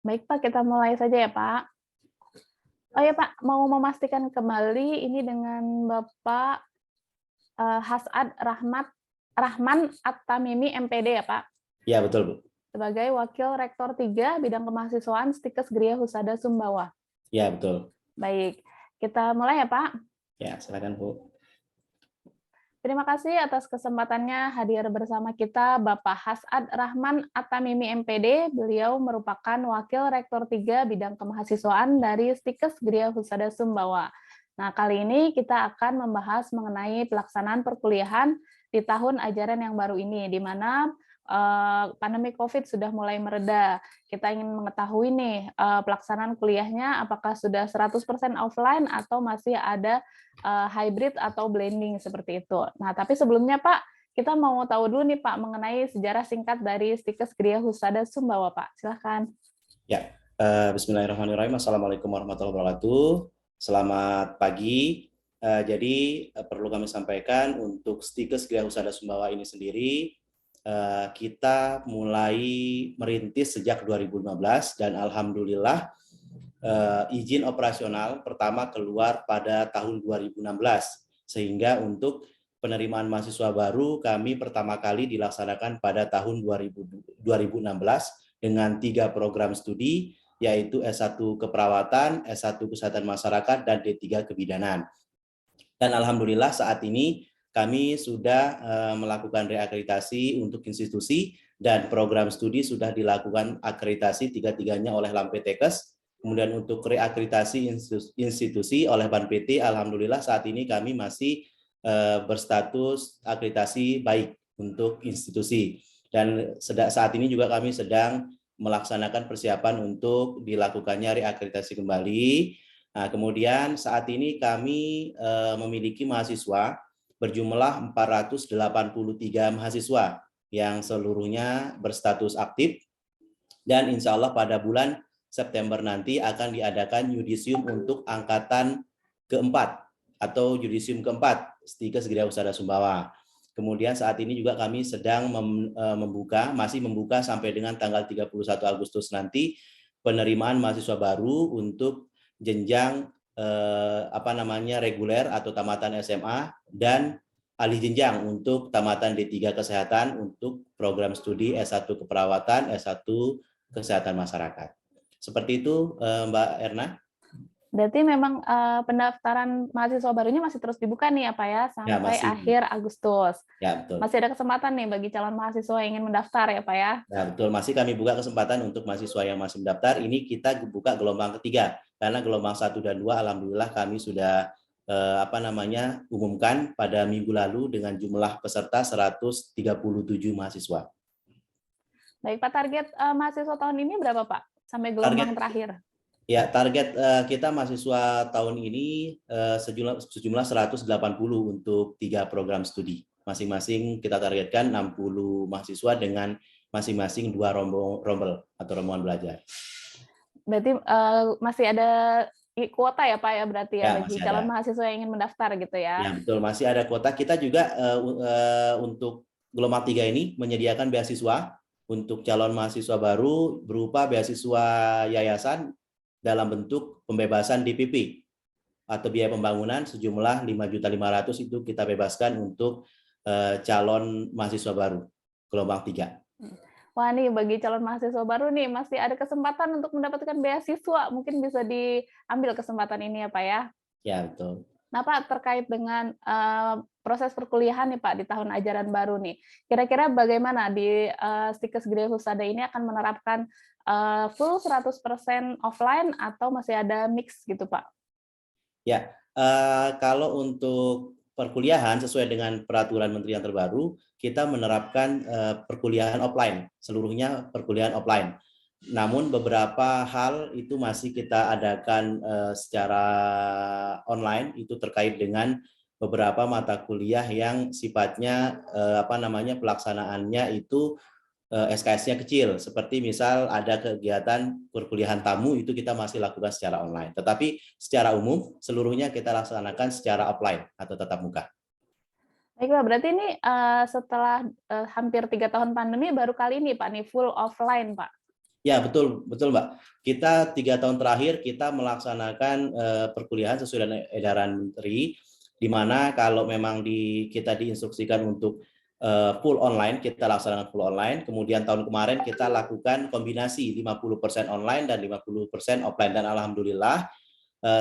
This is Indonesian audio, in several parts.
Baik Pak, kita mulai saja ya Pak. Oh ya Pak, mau memastikan kembali ini dengan Bapak Hasad Rahman At-Tamimi MPD ya Pak, Ya, betul, Bu. sebagai Wakil Rektor 3 Bidang Kemahasiswaan Stikes Gria Husada Sumbawa. Ya, betul. Baik, kita mulai ya Pak. Ya, silakan, Bu. Terima kasih atas kesempatannya hadir bersama kita Bapak Hasad Rahman At-Tamimi MPD. Beliau merupakan Wakil Rektor 3 Bidang Kemahasiswaan dari Stikes Gria Husada Sumbawa. Nah, kali ini kita akan membahas mengenai pelaksanaan perkuliahan di tahun ajaran yang baru ini, di mana pandemi COVID sudah mulai mereda. Kita ingin mengetahui nih pelaksanaan kuliahnya apakah sudah 100% offline atau masih ada hybrid atau blending seperti itu. Nah, tapi sebelumnya Pak, kita mau tahu dulu nih Pak mengenai sejarah singkat dari Stikes Gria Husada Sumbawa Pak. Silahkan. Ya, Bismillahirrahmanirrahim. Assalamualaikum warahmatullahi wabarakatuh. Selamat pagi. Jadi perlu kami sampaikan untuk Stikes Gria Husada Sumbawa ini sendiri, kita mulai merintis sejak 2015 dan alhamdulillah izin operasional pertama keluar pada tahun 2016, sehingga untuk penerimaan mahasiswa baru kami pertama kali dilaksanakan pada tahun 2016 dengan 3 program studi, yaitu S1 Keperawatan, S1 Kesehatan Masyarakat, dan D3 Kebidanan. Dan alhamdulillah saat ini kami sudah melakukan reakreditasi untuk institusi dan program studi sudah dilakukan akreditasi tiga-tiganya oleh Lampetekes. Kemudian untuk reakreditasi institusi oleh Ban PT, alhamdulillah saat ini kami masih berstatus akreditasi baik untuk institusi. Dan saat ini juga kami sedang melaksanakan persiapan untuk dilakukannya reakreditasi kembali. Nah, kemudian saat ini kami memiliki mahasiswa berjumlah 483 mahasiswa yang seluruhnya berstatus aktif, dan insya Allah pada bulan September nanti akan diadakan yudisium untuk angkatan keempat atau yudisium keempat Stikes Gria Husada Sumbawa. Kemudian saat ini juga kami sedang masih membuka sampai dengan tanggal 31 Agustus nanti penerimaan mahasiswa baru untuk jenjang reguler atau tamatan SMA dan alih jenjang untuk tamatan D3 Kesehatan untuk program studi S1 Keperawatan, S1 Kesehatan Masyarakat. Seperti itu, Mbak Erna. Berarti memang pendaftaran mahasiswa barunya masih terus dibuka nih ya Pak ya, sampai akhir Agustus. Ya, betul. Masih ada kesempatan nih bagi calon mahasiswa yang ingin mendaftar ya Pak ya? Ya, betul. Masih kami buka kesempatan untuk mahasiswa yang masih mendaftar. Ini kita buka gelombang ketiga, karena gelombang 1 dan 2 alhamdulillah kami sudah umumkan pada minggu lalu dengan jumlah peserta 137 mahasiswa. Baik Pak, target mahasiswa tahun ini berapa Pak? Sampai gelombang terakhir. Ya, target kita mahasiswa tahun ini sejumlah 180 untuk 3 program studi. Masing-masing kita targetkan 60 mahasiswa dengan masing-masing 2 rombel atau rombongan belajar. Berarti masih ada kuota ya Pak ya, berarti ya bagi calon mahasiswa yang ingin mendaftar gitu ya? Ya, betul, masih ada kuota. Kita juga untuk gelombang 3 ini menyediakan beasiswa untuk calon mahasiswa baru berupa beasiswa yayasan dalam bentuk pembebasan DPP atau biaya pembangunan sejumlah 5.500.000 itu kita bebaskan untuk calon mahasiswa baru gelombang 3. Wah nih bagi calon mahasiswa baru nih masih ada kesempatan untuk mendapatkan beasiswa, mungkin bisa diambil kesempatan ini ya Pak ya? Ya, betul. Nah Pak, terkait dengan proses perkuliahan nih Pak di tahun ajaran baru nih, kira-kira bagaimana di Stikes Gria Husada ini akan menerapkan full 100% offline atau masih ada mix gitu Pak? Ya, kalau untuk perkuliahan sesuai dengan peraturan menteri yang terbaru, kita menerapkan perkuliahan offline, seluruhnya perkuliahan offline. Namun beberapa hal itu masih kita adakan secara online, itu terkait dengan beberapa mata kuliah yang sifatnya pelaksanaannya itu SKS-nya kecil, seperti misal ada kegiatan perkuliahan tamu itu kita masih lakukan secara online. Tetapi secara umum seluruhnya kita laksanakan secara offline atau tatap muka. Baik Pak, berarti ini setelah hampir 3 tahun pandemi baru kali ini Pak nih full offline Pak? Ya, betul, betul, Mbak. Kita 3 tahun terakhir kita melaksanakan perkuliahan sesuai dengan edaran Menteri, di mana kalau memang kita diinstruksikan untuk full online, kita laksanakan full online. Kemudian tahun kemarin kita lakukan kombinasi 50% online dan 50% offline. Dan alhamdulillah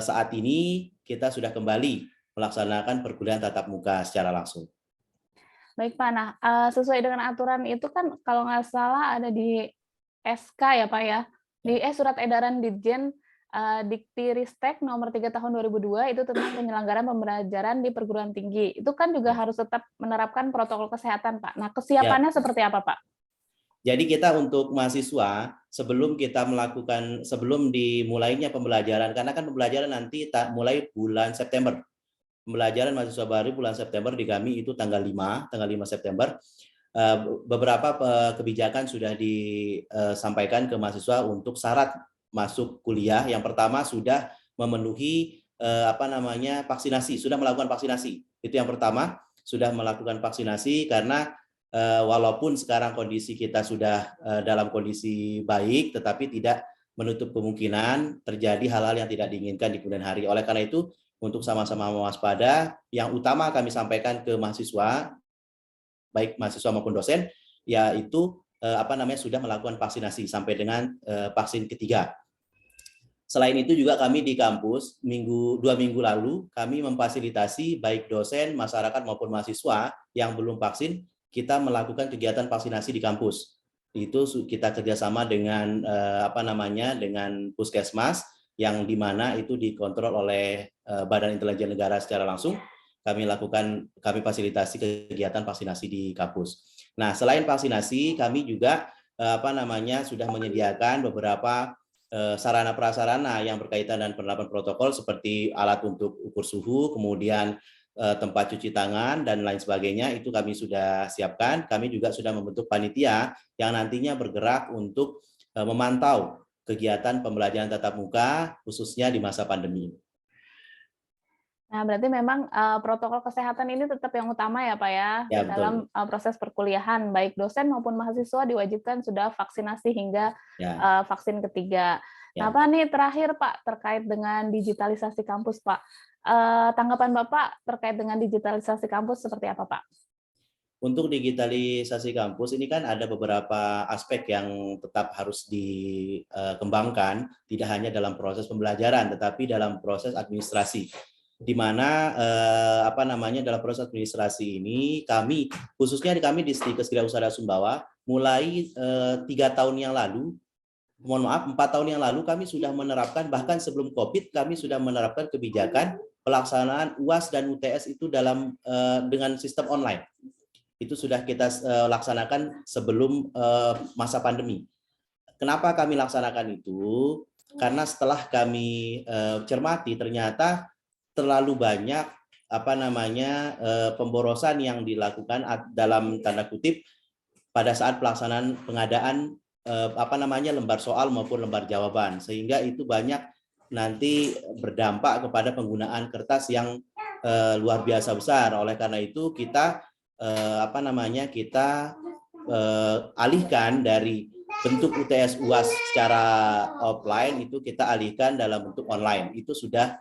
saat ini kita sudah kembali melaksanakan perkuliahan tatap muka secara langsung. Baik Pak, nah sesuai dengan aturan itu kan kalau nggak salah ada di SK ya Pak ya, di Surat Edaran Ditjen Dikti-Ristek nomor 3 tahun 2002 itu tentang penyelenggaraan pembelajaran di perguruan tinggi. Itu kan juga harus tetap menerapkan protokol kesehatan Pak. Nah Ya, kesiapannya seperti apa Pak? jadi kita untuk mahasiswa sebelum dimulainya pembelajaran, karena kan pembelajaran nanti mulai bulan September. Pembelajaran mahasiswa baru bulan September di kami itu tanggal 5 September. Beberapa kebijakan sudah disampaikan ke mahasiswa untuk syarat masuk kuliah. Yang pertama sudah memenuhi vaksinasi, sudah melakukan vaksinasi. Itu yang pertama, sudah melakukan vaksinasi karena walaupun sekarang kondisi kita sudah dalam kondisi baik, tetapi tidak menutup kemungkinan terjadi hal-hal yang tidak diinginkan di kemudian hari. Oleh karena itu, untuk sama-sama mewaspada, yang utama kami sampaikan ke mahasiswa, baik mahasiswa maupun dosen, yaitu sudah melakukan vaksinasi sampai dengan vaksin ketiga. Selain itu juga kami di kampus 2 minggu lalu kami memfasilitasi baik dosen, masyarakat maupun mahasiswa yang belum vaksin, kita melakukan kegiatan vaksinasi di kampus. Itu kita kerjasama dengan dengan Puskesmas yang di mana itu dikontrol oleh Badan Intelijen Negara secara langsung. Kami fasilitasi kegiatan vaksinasi di kampus. Nah, selain vaksinasi, kami juga sudah menyediakan beberapa sarana prasarana yang berkaitan dengan penerapan protokol seperti alat untuk ukur suhu, kemudian tempat cuci tangan dan lain sebagainya, itu kami sudah siapkan. Kami juga sudah membentuk panitia yang nantinya bergerak untuk memantau kegiatan pembelajaran tatap muka khususnya di masa pandemi. Nah, berarti memang protokol kesehatan ini tetap yang utama ya Pak ya, Ya, dalam betul. proses perkuliahan, baik dosen maupun mahasiswa diwajibkan sudah vaksinasi hingga Ya, vaksin ketiga. Nah, ya. Pak nih terakhir Pak terkait dengan digitalisasi kampus Pak. Tanggapan Bapak terkait dengan digitalisasi kampus seperti apa Pak? Untuk digitalisasi kampus ini kan ada beberapa aspek yang tetap harus dikembangkan, tidak hanya dalam proses pembelajaran, tetapi dalam proses administrasi. Di mana dalam proses administrasi ini khususnya kami di Stikes Gria Husada Sumbawa mulai 4 tahun yang lalu kami sudah menerapkan, bahkan sebelum COVID kami sudah menerapkan kebijakan pelaksanaan UAS dan UTS itu dengan sistem online. Itu sudah kita laksanakan sebelum masa pandemi. Kenapa kami laksanakan itu? Karena setelah kami cermati ternyata terlalu banyak pemborosan yang dilakukan dalam tanda kutip pada saat pelaksanaan pengadaan lembar soal maupun lembar jawaban, sehingga itu banyak nanti berdampak kepada penggunaan kertas yang luar biasa besar. Oleh karena itu kita alihkan dari bentuk UTS UAS secara offline, itu kita alihkan dalam bentuk online. Itu sudah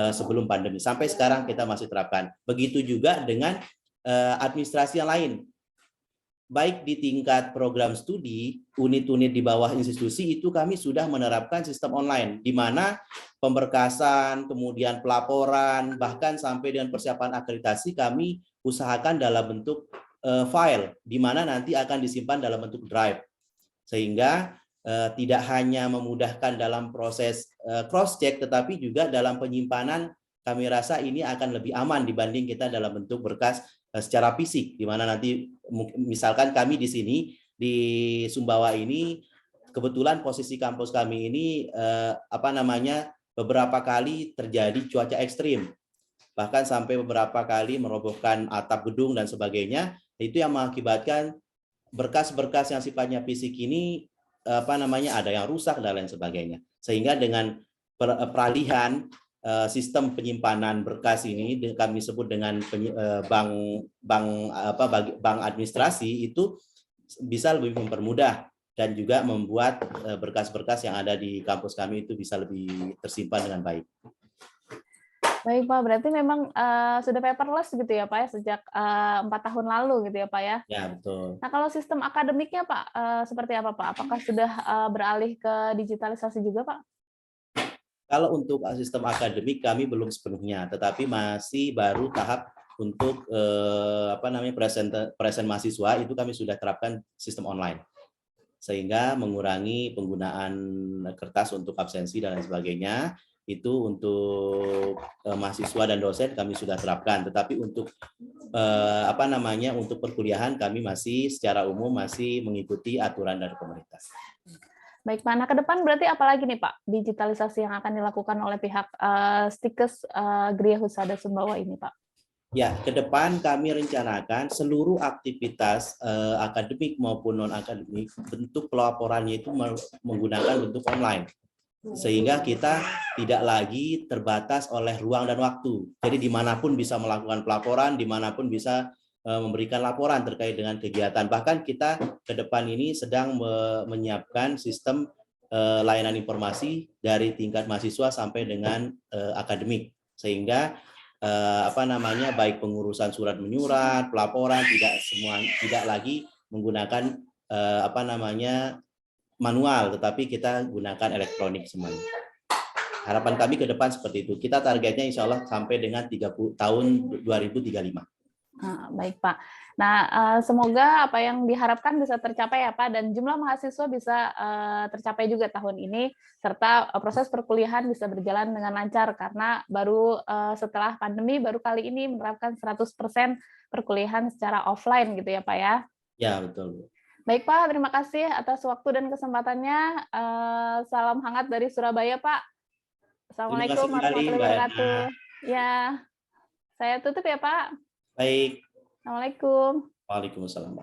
sebelum pandemi. Sampai sekarang kita masih terapkan. Begitu juga dengan administrasi yang lain. Baik di tingkat program studi, unit-unit di bawah institusi itu kami sudah menerapkan sistem online, di mana pemberkasan, kemudian pelaporan, bahkan sampai dengan persiapan akreditasi kami usahakan dalam bentuk file, di mana nanti akan disimpan dalam bentuk drive. Sehingga tidak hanya memudahkan dalam proses cross-check, tetapi juga dalam penyimpanan kami rasa ini akan lebih aman dibanding kita dalam bentuk berkas secara fisik, di mana nanti misalkan kami di sini di Sumbawa ini kebetulan posisi kampus kami ini beberapa kali terjadi cuaca ekstrim, bahkan sampai beberapa kali merobohkan atap gedung dan sebagainya. Itu yang mengakibatkan berkas-berkas yang sifatnya fisik ini ada yang rusak dan lain sebagainya. Sehingga dengan peralihan sistem penyimpanan berkas ini kami sebut dengan bank administrasi, itu bisa lebih mempermudah dan juga membuat berkas-berkas yang ada di kampus kami itu bisa lebih tersimpan dengan baik. Baik Pak, berarti memang sudah paperless gitu ya Pak ya sejak 4 tahun lalu gitu ya Pak ya. Ya, betul. Nah kalau sistem akademiknya Pak seperti apa Pak? Apakah sudah beralih ke digitalisasi juga Pak? Kalau untuk sistem akademik kami belum sepenuhnya, tetapi masih baru tahap untuk present mahasiswa itu kami sudah terapkan sistem online, sehingga mengurangi penggunaan kertas untuk absensi dan lain sebagainya. Itu untuk mahasiswa dan dosen kami sudah terapkan, tetapi untuk untuk perkuliahan kami masih secara umum masih mengikuti aturan dari pemerintah. Baik Pak, nah ke depan berarti apa lagi nih Pak digitalisasi yang akan dilakukan oleh pihak Stikes Gria Husada Sumbawa ini Pak? Ya, ke depan kami rencanakan seluruh aktivitas akademik maupun non-akademik, bentuk pelaporannya itu menggunakan bentuk online. Sehingga kita tidak lagi terbatas oleh ruang dan waktu. Jadi dimanapun bisa melakukan pelaporan, dimanapun bisa memberikan laporan terkait dengan kegiatan. Bahkan kita ke depan ini sedang menyiapkan sistem layanan informasi dari tingkat mahasiswa sampai dengan akademik. Sehingga baik pengurusan surat menyurat, pelaporan tidak lagi menggunakan manual, tetapi kita gunakan elektronik semuanya. Harapan kami ke depan seperti itu. Kita targetnya insya Allah sampai dengan tahun 2035. Baik Pak. Nah, semoga apa yang diharapkan bisa tercapai ya Pak, dan jumlah mahasiswa bisa tercapai juga tahun ini, serta proses perkuliahan bisa berjalan dengan lancar, karena baru setelah pandemi, baru kali ini menerapkan 100% perkuliahan secara offline gitu ya Pak ya? Ya, betul. Baik Pak, terima kasih atas waktu dan kesempatannya. Salam hangat dari Surabaya Pak. Assalamualaikum warahmatullahi wabarakatuh. Ya, saya tutup ya Pak. Baik. Assalamualaikum. Waalaikumsalam.